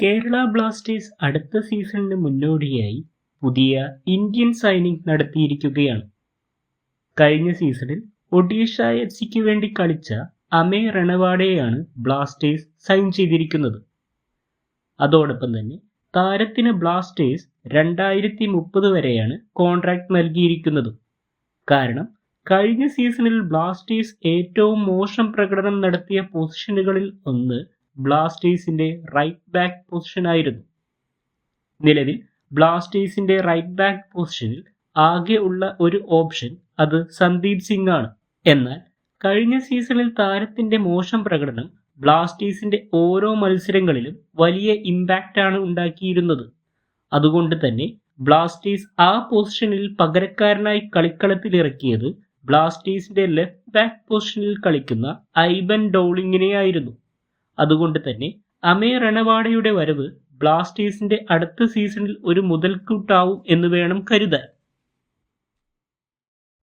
Kerala Blasters അടുത്ത സീസണിന് മുന്നോടിയായി പുതിയ ഇന്ത്യൻ സൈനിങ് നടത്തിയിരിക്കുകയാണ്. കഴിഞ്ഞ സീസണിൽ ഒഡീഷ എഫ്സിക്ക് വേണ്ടി കളിച്ച അമേ റണവാഡയെയാണ് ബ്ലാസ്റ്റേഴ്സ് സൈൻ ചെയ്തിരിക്കുന്നത്. അതോടൊപ്പം തന്നെ താരത്തിന് ബ്ലാസ്റ്റേഴ്സ് 2030 വരെയാണ് കോൺട്രാക്ട് നൽകിയിരിക്കുന്നത്. കാരണം കഴിഞ്ഞ സീസണിൽ ബ്ലാസ്റ്റേഴ്സ് ഏറ്റവും മോശം പ്രകടനം നടത്തിയ പൊസിഷനുകളിൽ ഒന്ന് ബ്ലാസ്റ്റേഴ്സിന്റെ റൈറ്റ് ബാക്ക് പൊസിഷനായിരുന്നു. നിലവിൽ ബ്ലാസ്റ്റേഴ്സിന്റെ റൈറ്റ് ബാക്ക് പൊസിഷനിൽ ആകെ ഉള്ള ഒരു ഓപ്ഷൻ അത് സന്ദീപ് സിംഗ് ആണ്. എന്നാൽ കഴിഞ്ഞ സീസണിൽ താരത്തിന്റെ മോശം പ്രകടനം ബ്ലാസ്റ്റേഴ്സിന്റെ ഓരോ മത്സരങ്ങളിലും വലിയ ഇമ്പാക്റ്റ് ആണ് ഉണ്ടാക്കിയിരുന്നത്. അതുകൊണ്ട് തന്നെ ബ്ലാസ്റ്റേഴ്സ് ആ പൊസിഷനിൽ പകരക്കാരനായി കളിക്കളത്തിലിറക്കിയത് ബ്ലാസ്റ്റേഴ്സിന്റെ ലെഫ്റ്റ് ബാക്ക് പൊസിഷനിൽ കളിക്കുന്ന ഐബൻ ഡോളിങ്ങിനെയായിരുന്നു. അതുകൊണ്ട് തന്നെ അമേ റണവാഡയുടെ വരവ് ബ്ലാസ്റ്റേഴ്സിന്റെ അടുത്ത സീസണിൽ ഒരു മുതൽക്കൂട്ടാവും എന്ന് വേണം കരുതാൻ.